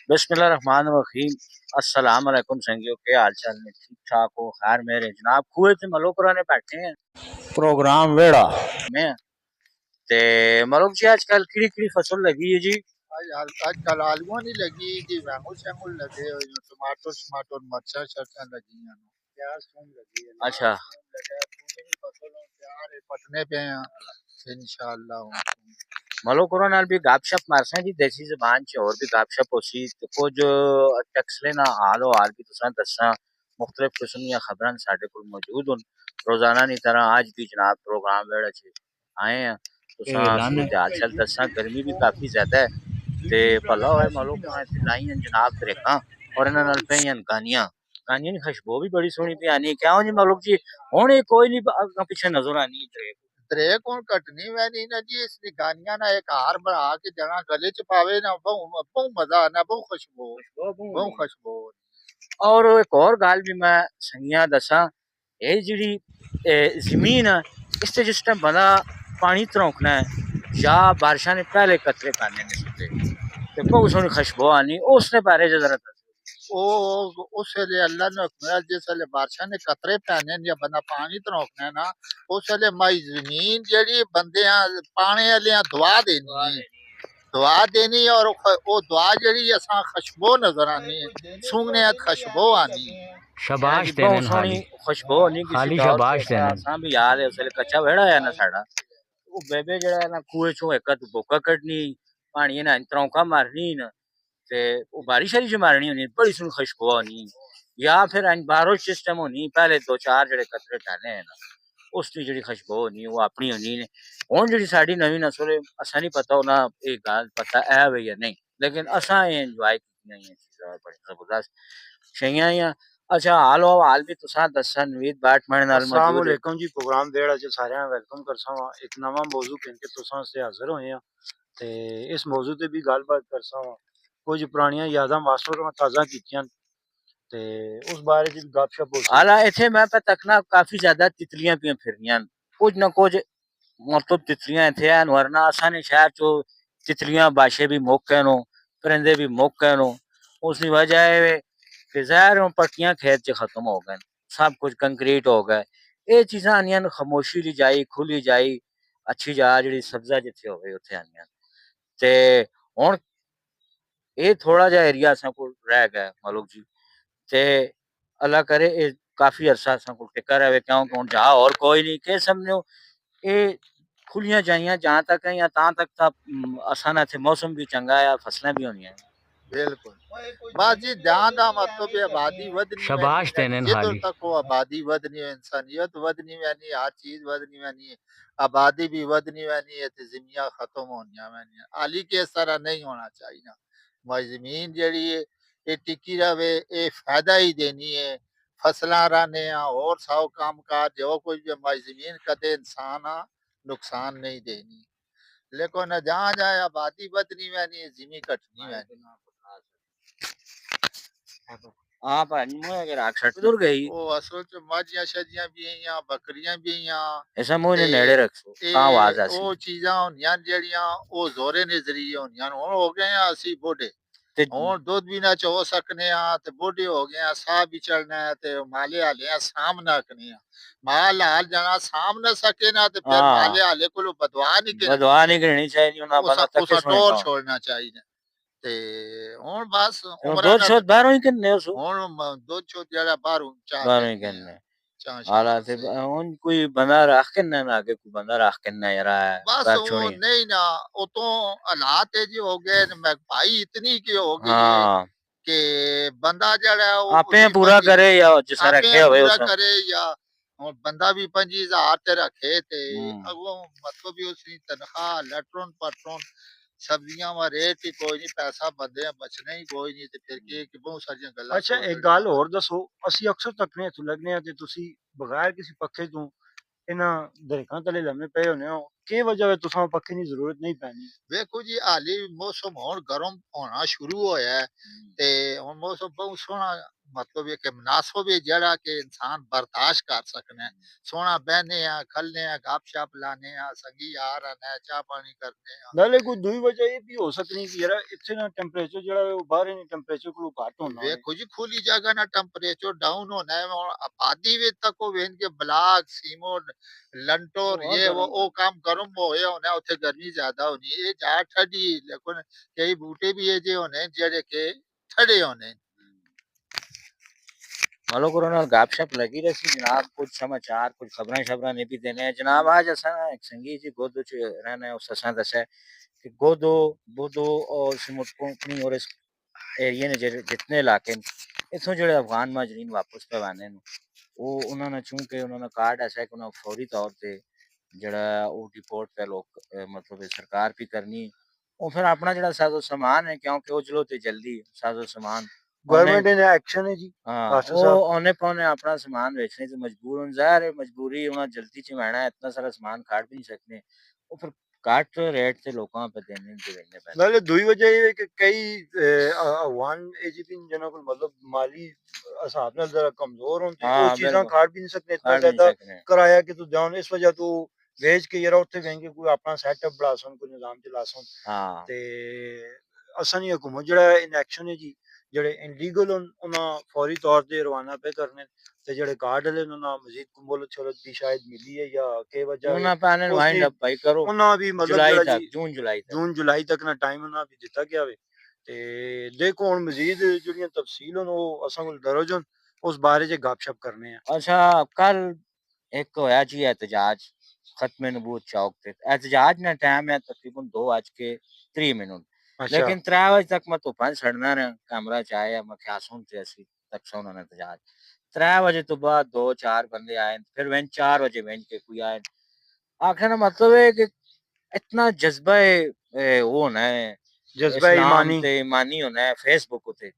बिस्मिल्लाहिर्रहमानिर्रहीम। अस्सलाम वालेकुम संगियों, के हाल चाल में ठीक ठाक हो? खैर मेरे जनाब कुएं से मलो पुराने बैठे हैं प्रोग्राम वेड़ा में ते मलोक जी आजकल किड़ी किड़ी फसल लगी है जी। आजकल आलूओं नहीं लगी जी, बैंगन शैंगन लगे हुए हैं, टमाटर शमाटर मरचा शर्चा लगी हैं, प्याज थूम लगी है, अच्छा लगा थूम की फसल तैयार है, पटने पे हैं इंशाअल्लाह। मलोक नाल भी गपशप मारसा जी, देसी जबान च और भी गपशप होसी ते कुछ टक्सले ना हालो हाल भी तुसा दसा मुख्तलिफ किस्म दी खबरां साडे कोल मौजूद हुन। रोजाना की तरह आज भी जनाब प्रोग्राम वेड़ा च आए हैं तुसा सूरत हाल चाल दसा। गर्मी भी काफी ज्यादा है ते भला होए मलोक ने इत्थे लाइयां जनाब तरीकां और इन्हां नाल पेइयां गानियां गानियां दी खुशबू भी बड़ी सोहनी पई आनी। क्या हो जी मलोक जी हुण कोई नहीं अग्गां पिछे नजर आनी तरे तरे कौन कटनी वैनी ना जी, इसकी गानियां ना एक हार बना के जना गले च पावे ना, बहु मजा आना, बहु खुशबू, बहु खुशबू। और एक और गल भी मैं संगिया दसा, ये जी जमीन है इससे जिस टाइम बंदा पानी तरौंकना है या बारिशा ने पहले कतरे पाने ने सुते तो बहुत सोहनी खुशबू आनी उसने बारे च जरा उसले अल्लाह ने हुक्म जिसले बादशाह ने कतरे पैने या बंदा पानी तरौकना है ना, उसले माई जमीन जेड़ी बंदे पाने वाले दुआ देनी, दुआ देनी और वो दुआ जेड़ी असा खुशबू नजर आनी, सूंघने खुशबू आनी। शाबाश देने सोहनी खुशबू नहीं किसी दौर से असा भी याद है उसले कच्चा वेड़ा है ना साडा, वो बेबे जड़ा ना कुएं चो एक बोका कड्डनी पानी ना तरौंका मारनी ना ते वो बारिश वाली जो मारनी होनी बड़ी सोहनी खुशबू आनी। या फिर बारिश सिस्टम होनी पहले दो चार जड़े कतरे डाले हैं ना उसकी जी खुशबू होनी वो अपनी होनी ने। हुण जी साडी नवी नस्ल है असा नहीं पता होना ये गल पता है वे या नहीं, लेकिन असा एंजॉय की बड़ी जबरदस्त शैयां या। अच्छा हाल हाल भी तुसा दसा नवीद बाट मेरे नाल मौजूद है। अस्सलाम वालेकुम जी, प्रोग्राम देड़ा च सारे वेलकम करसा वा। एक नवा मौजू पेन के तुसा से हाजिर होए हैं ते इस मौजू ते भी गलबात करसा वा। कुछ पुरानियां यादां वास्तव ताज़ा कीतियां ते उस बारे च भी गपशप हो सी। हालां इत्थे मैं पे तकना काफी ज्यादा तितलियां पियां फिरनियां कुछ ना कुछ मतलब तितलियां इत्थे हैं वरना असा ने शहर चो तितलियां बाशे भी मौके नो परिंदे भी मौके नो उसकी वजह है कि जहर पट्टियां खेत च खत्म हो गए सब कुछ कंक्रीट हो गए ये चीज़ां आनियां खामोशी ली जाई खुली जाई अच्छी जगह जी सब्जा जिथे हो उत्थे आनियां ते हुण ये थोड़ा जा एरिया असा को रह गया मलूक जी ते अल्लाह करे ये काफी अरसा असा को टिका रहे क्योंकि हुण जा और कोई नहीं कह समझो ये खुलियां जाइयां जहां तक है या ता तक था असा ना थे मौसम भी चंगा है फसलें भी होनी है। बिल्कुल बस जी जहाँ का मतलब है आबादी वधनी शाबाश देने जिधर हाली तक वो आबादी वधनी है, इंसानियत वधनी वैनी, हर चीज वधनी वैनी है, आबादी भी वधनी वैनी है तो जिमियां खत्म होनिया वैनी है। हाली के इस तरह नहीं होना चाहिए ना, भाई जमीन जड़ी है ये टिकी रहे ये फायदा ही देनी है, फसलां रहने और सौ काम काज जो कुछ भी हमारी जमीन कदे इंसान नुकसान नहीं देनी, लेकिन जहाँ जहाँ आबादी बढ़नी वैनी है जिमी घटनी वैनी। हाँ भाई मुझे अगर आखिर दूर गई वो असल च माझियां शजियां भी हैं, बकरियां भी हैं, ऐसा मुझे ते नेड़े रखो ता आवाज आसी वो चीज़ां होंदियां जेड़ियां वो जोरे नजरिए होंदियां। हुण हो गए हैं असी बुढ़े, ते हुण दुध भी ना चो सकने ते बुढ़े हो गए हैं, साह भी चलना है ते माले हाले साम ना कने माल हाल जना साम ना सके ना ते फिर माले हाले को बदवा नहीं गिरनी बदवा नहीं चाहिए, गिरनी चाहिए ना बंदा तके उसा सुने टोर का छोड़ना चाहिए। ते हुण बस उमरा दूध ना शोध बाहरों ही किन्ने उसो हुण दुध चो जेड़ा बाहरों चाह बाहरों ही लेने किन्ने चाह हालां शहर ते से उन कोई बंदा रख के ना आगे कोई बंदा रख के ना यार बस कर वो छोड़ी नहीं ना, वो तो हालात है जी हो गए महंगाई इतनी की हो गई है हाँ कि बंदा जड़ा है वो आपे उसी पूरा पंजी करे या जिसा आपे रखे हुए पूरा उस करे या और बंदा भी 25,000 ते रखे थे हम्म अगो मतलब भी उसकी तनख्वाह लटरन पटरन सब्जियां वा रेट ही कोई नहीं, पैसा बंदे बचना ही कोई नहीं, तो फिर के बहुत सारियां गल्लां अच्छा सोच एक गल होर दसो, असी अक्सर तकने इत्थों लग्गने आ ते तुसी बगैर किसी पक्खे तो इन्हां दरख्तां तले लम्मे पे होने हो, केह् वजह है तुसां पक्खे दी जरूरत नहीं पैनी? देखो जी हाली मौसम हुण गर्म होना शुरू होया है ते हुण मौसम बहुत सोहना मतलब ये कि मुनासब है जड़ा के इंसान बर्दाश्त कर सकने हैं। सोना बहने हैं खलने हैं गप शप लाने हैं संगी आ रहे हैं चाह पानी करने हैं। ਨਾਲੇ ਕੋਈ ਦੂਈ ਵਜ੍ਹਾ ਇਹ ਵੀ ਹੋ ਸਕਦੀ ਕਿ ਯਾਰ ਇੱਥੇ ਨਾ ਟੈਂਪਰੇਚਰ ਜਿਹੜਾ ਹੈ ਉਹ ਬਾਹਰ ਹੀ ਟੈਂਪਰੇਚਰ ਕੋਲੋਂ ਘੱਟ ਹੋਣਾ ਹੈ देखो जी खुली जगह ना टेम्परेचर डाउन होना है और आबादी में तक वो वेन के ब्लाक सीमोड लंटोर और ये गर्म वो काम गर्म होए होना उत्थे गर्मी ज्यादा होनी ये जा ठंडी लेकिन कई बूटे भी है जे होने जेड़े के ठंडे होने। मालो करो ना गप शप लगी रही जनाब कुछ समाचार कुछ खबरें शबरें नहीं भी देने हैं जनाब आज असा एक संगी जी गोदो च रहना है उस असा दसा कि गोदो बोदो और सिमुट कोंकणी और इस एरिए ने जितने इलाके इथों जो अफगान माजरीन वापस पवाने ਉਹ ਉਹਨਾਂ ਨੇ ਚੂੰਕਿ ਉਹਨਾਂ ਦਾ ਕਾਰਡ ਐਸਾ ਹੈ ਕਿ ਉਹਨਾਂ ਫੌਰੀ ਤੌਰ ਤੇ ਜਿਹੜਾ ਉਹ ਰਿਪੋਰਟ ਤੇ ਲੋਕ ਮਤਲਬ ਸਰਕਾਰ ਵੀ ਕਰਨੀ ਉਹ ਫਿਰ ਆਪਣਾ ਜਿਹੜਾ ਸਾਜ਼ੋ ਸਮਾਨ ਹੈ ਕਿਉਂਕਿ ਉਹ ਚਲੋ ਤੇ ਜਲਦੀ ਸਾਜ਼ੋ ਸਮਾਨ ਗਵਰਨਮੈਂਟ ਨੇ ਐਕਸ਼ਨ ਹੈ ਜੀ हाँ ਮਾਸਟਰ वो ਸਾਹਿਬ औने पौने अपना सामान बेचने से मजबूर हूं ज़ाहिर है मजबूरी होना जल्दी च मैना इतना सारा सामान काट भी नहीं सकते वो फिर काट रेट से लोगों पे देने देने पैसे ਨਾਲੇ ਦੂਈ ਵਜ੍ਹਾ ਇਹ ਹੈ ਕਿ ਕਈ ਅਫਗਾਨ ਏਜੀਪੀ ਜਿਹਨਾਂ ਕੋਲ ਮਤਲਬ ਮਾਲੀ ਹਿਸਾਬ ਨਾਲ ਜ਼ਰਾ ਕਮਜ਼ੋਰ ਹੁੰਦੇ ਉਹ हाँ ਚੀਜ਼ਾਂ बिल्कुल ਖਾੜ ਵੀ ਨਹੀਂ ਸਕਦੇ ਇतना काट भी नहीं ਜ਼ਿਆਦਾ सकते ਕਿਰਾਇਆ ਕਿ ਤੂੰ ਜਾਣ ਇਸ ਵਜ੍ਹਾ ਤੋਂ ਵੇਚ ਕੇ ਯਾਰ ਉੱਥੇ ਵੇਂਗੇ ਕੋਈ ਆਪਣਾ ਸੈਟਅਪ ਬਣਾ ਸਨ ਕੋਈ ਨਿਜ਼ਾਮ ਚਲਾ ਸਨ हाँ ਤੇ ਅਸਾਂ ਦੀ ਹਕੂਮਤ ਜਿਹੜਾ ਇਨਐਕਸ਼ਨ ਹੈ ਜੀ ਜਿਹੜੇ ਇਨਲੀਗਲ ਉਹਨਾਂ ਫੌਰੀ ਤੌਰ ਤੇ ਰਵਾਨਾ ਪੇ ਕਰਨੇ ਤੇ ਜਿਹੜੇ ਕਾਰਡ ਵਾਲੇ ਉਹਨਾਂ ਮਜ਼ੀਦ ਕੁੰਬਲ ਛੋਲਤ ਦੀ ਸ਼ਾਇਦ ਮਿਲੀ ਹੈ ਜਾਂ ਕੀ ਵਜ੍ਹਾ ਹੈ उन्हें पैनल ਉਸ वाइंड ਦੀ अप भाई करो ਉਹਨਾਂ ਵੀ ਮਤਲਬ जुलाई ਜਿਹੜਾ तक ਜੀ जून जुलाई तक ਜੂਨ ਜੁਲਾਈ ਤੱਕ ਨਾ ਟਾਈਮ ਉਹਨਾਂ ਵੀ ਦਿੱਤਾ ਗਿਆ ਵੇ ਤੇ ਦੇਖੋ ਹੁਣ ਮਜ਼ੀਦ ਜਿਹੜੀਆਂ ਤਫਸੀਲ ਹਨ ਉਹ ਅਸਾਂ ਕੋਲ ਦਰਜ ਹਨ ਉਸ ਬਾਰੇ 'ਚ ਗੱਪਸ਼ਪ ਕਰਨੇ ਆ अच्छा कल एक होया जी एहतजाज खत्म नबूत चौक पे एहतजाज ना टाइम है तकरीबन 2:30 ਅੱਛਾ लेकिन 3 बजे तक मैं धुप्पा सड़ना रहा कमरा च आया मैं क्या सुनते असी तक सुना एहतजाज 3 बजे तो बाद 2-4 बंदे आए फिर वैन 4 बजे वैन के कोई आए आखिर का मतलब है कि इतना जज्बा वो होना है ਜਜ਼ਬਾ इस्लाम ਈਮਾਨੀ ते ईमानी होना है फेसबुक उते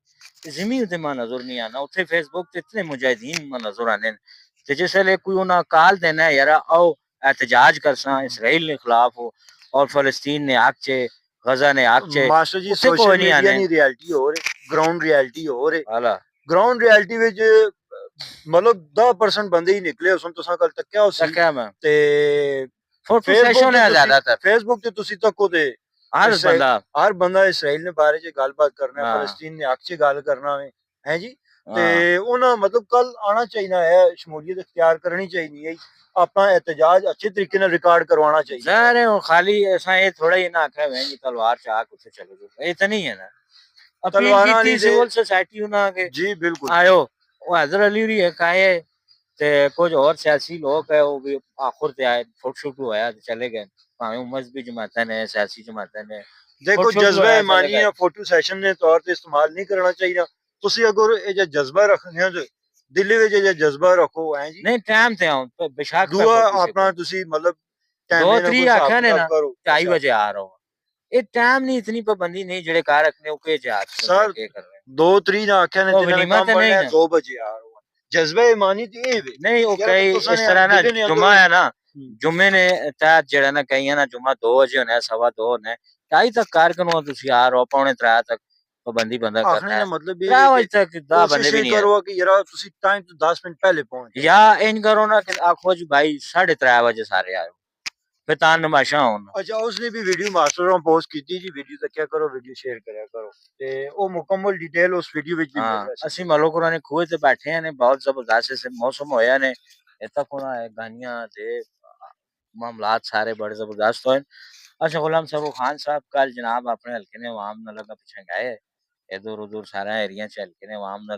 जिमी उते मां नजर नहीं आना उते फेसबुक ते इतने मुजाहिदीन मां नजर आने ते जिसले कोई उन्हें काल देना है यार आओ एहतजाज करसा इसराइल के खिलाफ हो और फलस्तीन ने हक चे गजा ने हक चे ਮਾਸਟਰ ਜੀ ਉੱਥੇ ਕੋਈ ਸੋਸ਼ਲ ਨਹੀਂ ਮੀਡੀਆ ਆਣੇ ਦੀ ਰਿਐਲਿਟੀ ਹੋ ਰਹੀ ਗਰਾਊਂਡ ਰਿਐਲਿਟੀ ਹੋ ਰਹੀ हाला ਗਰਾਊਂਡ ਰਿਐਲਿਟੀ ਵਿੱਚ ਮਤਲਬ 10% ਬੰਦੇ ਹੀ ਨਿਕਲੇ ਉਸ ਨੂੰ ਤੁਸੀਂ ਕੱਲ ਤੱਕਿਆ ਉਸ तक है मैं ਤੇ फोटो ਫੇਸਬੁੱਕ सेशन ਤੇ है ਤੁਸੀਂ ज्यादातर ਫੇਸਬੁੱਕ ਤੇ ਤੁਸੀਂ ਤੱਕੋ ਤੇ हर इसराइल बंदा हर बंदा इसराइल ने बारे च गलबात करना है हाँ फलस्तीन ने हक च गल करना है जी ਤੇ हाँ ਉਹਨਾਂ ਮਤਲਬ ਕੱਲ ਆਣਾ ਚਾਹੀਦਾ ਹੈ ਸ਼ਮੂਲੀਅਤ ਇਖਤਿਆਰ ਕਰਨੀ ਚਾਹੀਦੀ ਹੈ ਆਪਣਾ एहतजाज अच्छे तरीके ਨਾਲ रिकॉर्ड करवाना चाहिए जाहिर है वो खाली ऐसा ये थोड़ा ही ना आखा है कि तलवार चाक उसे चले जाओ ये तो नहीं है ना अपील तलवारां की वाली थी दे सिविल सोसाइटी उन्हें के जी बिल्कुल आयो वो हैदर अली भी एक आए ते कुछ और सियासी लोग है वो भी आखिर ते आए फोटो शूट होया ते चले गए भावे मजहबी जमातें ने सियासी जमातें ने देखो फोटो शूट जज्बा होया चले ईमानी गए या फोटो सैशन ने तौर ਤੇ ਇਸਤੇਮਾਲ ਨਹੀਂ ਕਰਨਾ ਚਾਹੀਦਾ ਤੁਸੀਂ ਅਗਰ ਇਹ ਜੇ ਜਜ਼ਬਾ ਰੱਖਦੇ ਹੋ ਤੇ ਦਿੱਲੀ ਵਿੱਚ ਇਹ ਜਜ਼ਬਾ ਰੱਖੋ ਹੈ ਜੀ नहीं टाइम थे आऊं बेशक पे ਦੂਆ फोटो से ਆਪਣਾ ਤੁਸੀਂ ਮਤਲਬ दो ਟਾਈਮ ਨਾਲ तरी ਕੋਈ ਹਿਸਾਬ आखा ने ਕਿਤਾਬ ना ਕਰੋ 2:30 बजे आ रहा हूँ ये टाइम नहीं इतनी पाबंदी नहीं जड़े कार रखने के जहाज सर के कर रहे हैं 2 ਤਰੀਕ ਨਾਲ ਆਖਿਆ ਨੇ वो ਜਿਨ੍ਹਾਂ ਨੇ वनीमा ਕੰਮ तो नहीं ਪੜਨਾ ना 2 ਵਜੇ ਆ ਰਹੇ ਜਜ਼ਬਾ ਈਮਾਨੀ ਤੇ ਇਹ ਵੇ नहीं वो यार कई तुसां इस ने तरह ना दिल्ली ने जुम्मा है ना हम्म। जुम्मे ने तहत जेड़ा ना कई है ना जुम्मा 2 बजे होना है 2:15 होना है 2:30 तक कार्यक्रम हो तुसी आ रहो 2:45 तक पाबंदी बंदा ਆਖਣੇ करना ਦਾ है ਮਤਲਬ ਇਹ 3 ਹੈ बजे ਕਿ तक 10 बंदे ਕੋਸ਼ਿਸ਼ भी ਇਹ नहीं है ਕਰੋ ਕਿ ਯਾਰ ਤੁਸੀਂ ਟਾਈਮ ਤੋਂ 10 ਮਿੰਟ ਪਹਿਲੇ ਪਹੁੰਚ ਜਾਓ या इन करो ना कि आखो जी भाई 3:30 बजे सारे आयो फिर तान नमाशा होन ਅੱਛਾ ਉਸਨੇ ਵੀ ਵੀਡੀਓ ਮਾਸਟਰ ਨੂੰ ਪੋਸਟ ਕੀਤੀ ਜੀ ਵੀਡੀਓ ਤੱਕਿਆ ਕਰੋ ਵੀਡੀਓ ਸ਼ੇਅਰ ਕਰਿਆ ਕਰੋ ਤੇ ਉਹ ਮੁਕੰਮਲ ਡਿਟੇਲ ਉਸ ਵੀਡੀਓ ਵਿੱਚ ਵੀ ਮਿਲ हाँ ਜਾਏ ਅਸੀਂ ਮਲੋਕਰਾ ਨੇ ਖੂਹ ਤੇ बैठे हैं ने बहुत जबरदस्त से मौसम होया ने इतना कोना है गानियां दे मामलात सारे बड़े जबरदस्त होए अच्छा गुलाम सरू खान साहब कल जनाब अपने हल्के ने आवाम न लगा पिछे गए इधर उधर सारा एरिया च हल्के ने आवाम न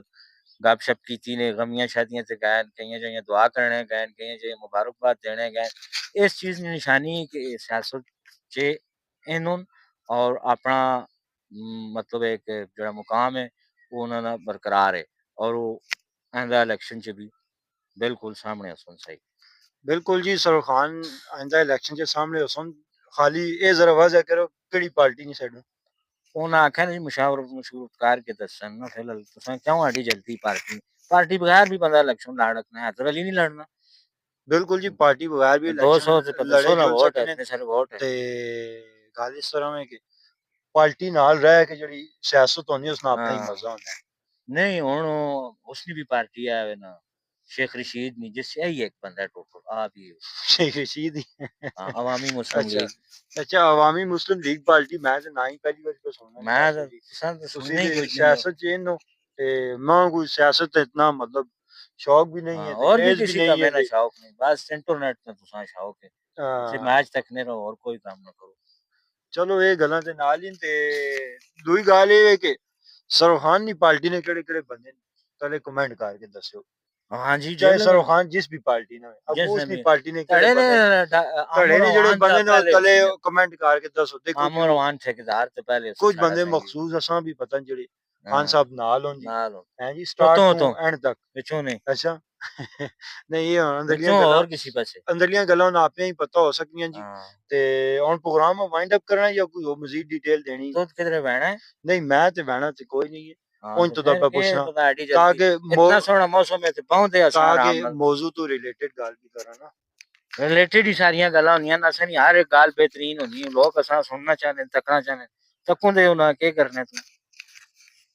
गपशप की ने गमियां शादियां ते गए कई जगह दुआ करने गए कई जगह मुबारकबाद देने गए इस चीज की निशानी कि सियासत च इन्हों और अपना मतलब एक जो मुकाम है वो उन्होंने बरकरार है और वो आंदा इलेक्शन च भी बिल्कुल सामने असन सही बिल्कुल जी सरू खान आइंदा इलेक्शन के सामने हुसन खाली ये जरा वाजह करो केड़ी पार्टी नहीं साइड उन्हें आख्या जी मुशावरत मशवरत करके दसन ना फिलहाल तुसां क्यों आड़ी जल्दी पार्टी पार्टी बगैर भी बंदा इलेक्शन लड़ सकना है हैदर अली नहीं लड़ना बिल्कुल जी पार्टी बगैर भी 200 इलेक्शन से पता लड़े 16 जुल वोट है सकने इतने सारे वोट है ਤੇ ਗੱਲ ਇਸ ਤਰ੍ਹਾਂ ਹੈ ਕਿ ਪਾਰਟੀ ਨਾਲ ਰਹਿ ਕੇ ਜਿਹੜੀ ਸਿਆਸਤ ਹੁੰਦੀ ਉਸ ਨਾਲ ਆਪਣਾ ਹੀ हाँ ਮਜ਼ਾ ਹੁੰਦਾ ਹੈ नहीं हुन उसनी भी पार्टी है ना शेख रशीद नहीं जिस यही एक बंदा है टोटल आप ही शेख रशीद ही हाँ अवामी मुस्लिम अच्छा लीग अच्छा अवामी मुस्लिम लीग पार्टी मैं ਤੇ ਨਾ ਹੀ ਪਹਿਲੀ ਵਾਰ ਸੁਣਨਾ मैं ਸਿਆਸਤ ਦੀ सब तो ਤੁਸੀਂ सुनने ही ਤੇ कुछ नहीं हो ਸਿਆਸਤ ਚ ਇਹਨੂੰ ਤੇ ਮੈਂ ਕੋਈ ਸਿਆਸਤ ਤੇ इतना मतलब शौक भी नहीं है हाँ ਤੇ और भी एज भी किसी का नहीं है मेरा ते शौक नहीं बस इंटरनेट में तुसा शौक है सिर्फ मैच तकने रहो और कोई काम ना करो ਚਲੋ ਇਹ ਗੱਲਾਂ ਦੇ ਨਾਲ ਹੀ ਤੇ ਦੂਈ ਗੱਲ ਇਹ ਹੈ ਕਿ ਸਰੋਖਾਨ ਦੀ ਪਾਰਟੀ ਨੇ ਕਿਹੜੇ ਕਿਹੜੇ ਬੰਦੇ ਨੇ ਪਹਿਲੇ ਕਮੈਂਟ ਕਰਕੇ ਦੱਸਿਓ हाँ जी चाहे जिन्होंने ਸਰੋਖਾਨ जिस भी पार्टी ने अब जिसने उसकी भी पार्टी ने किहड़े धड़े ने बंदे ने धड़े आमो ने ਜਿਹੜੇ रवान दा ਬੰਦੇ ਨੇ ਉਹ पहले ਤਲੇ उसने ਕਮੈਂਟ ਕਰਕੇ ਦੱਸੋ ਦੇਖੋ आमो रवान ठेकेदार ते पहले उसने ਕੁਝ साढ़ा ਬੰਦੇ संगी ਮਖਸੂਸ ਅਸਾਂ ਵੀ ਪਤਾ ਜਿਹੜੇ ਖਾਨ हाँ ਸਾਹਿਬ ਨਾਲ ਹੋਣ ਜੀ नाल ਹੈ ਜੀ तो ਸਟਾਰਟ तो ਤੋਂ ਐਂਡ ਤੱਕ पिछों नहीं ਅੱਛਾ ਨਹੀਂ ਇਹ ਹੁਣ ਅੰਦਰਲੀਆਂ पिछों ਗੱਲਾਂ और किसी पासे ਅੰਦਰਲੀਆਂ ਗੱਲਾਂ ਹੁਣ ਆਪੇ ਹੀ ਪਤਾ ਹੋ ਸਕਦੀਆਂ ਜੀ हाँ ਤੇ ਹੁਣ ਪ੍ਰੋਗਰਾਮ ਵਾਈਂਡ ਅਪ ਕਰਨਾ ਜਾਂ ਕੋਈ ਹੋਰ ਮਜ਼ੀਦ ਡਿਟੇਲ ਦੇਣੀ तो किधरे बहना है ਨਹੀਂ ਮੈਂ ਤੇ ਬਹਿਣਾ ਤੇ ਕੋਈ नहीं है हाँ उन तो तो फिर दबा के पूछना पता एडी जल्दी ताकि इतना सोहना मौसम है ते पहुंचदे असां आराम ताकि नाल मौजू तो रिलेटेड गल भी करा ना रिलेटेड ही सारियां गल्लां होंदियां न असें हर एक गल बेहतरीन होंदी लोग असां सुनना चाहते तकना चाहते तकुं दे उन्हां के करना तू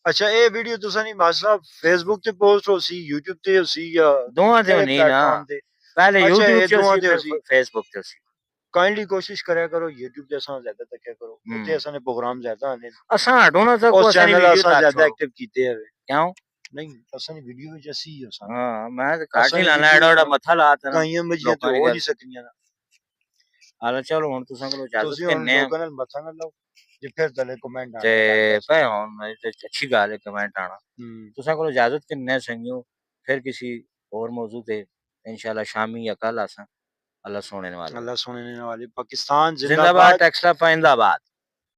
अच्छा ये वीडियो तुसा नहीं मासा फेसबुक ते पोस्ट हो सी यूट्यूब ते हो सी या दोवां ते केड़े होनी ना प्लेटफॉर्म ते पहले अच्छा यूट्यूब ये च दोवां सी ते हो फिर सी फेसबुक ते सी काइंडली कोशिश करया करो यूट्यूब ते असा ज्यादा तक्या करो हम्म। उत्ते असा ने प्रोग्राम ज्यादा आने असां हटो ना तक उस असां चैनल वीडियो असा ला ज्यादा छोड़ो एक्टिव कीते है क्यों नहीं असा ने वीडियो विच असी ही असा हां मैं तो काट असा नहीं ने लाना एड़ा एड़ा मथा लाता ना काइयां मजियां ते लोकां दी हो गल नहीं सकनियां ना हां चलो हुन तुसां कोल इजाजत तुसी हुन करने आ लोकां नाल मथा ना लाओ जे फिर तले कमेंट ते आना गल दस भाई हुन अच्छी गल है कमेंट आना तुसां कोल इजाजत करने आ संगियो फिर किसी और मौजू पे इंशाल्लाह शामी या कल असां अल्लाह सुनने वाले अल्लाह सुनने वाले पाकिस्तान जिंदाबाद जिंदाबाद टेक्सला पाइंदाबाद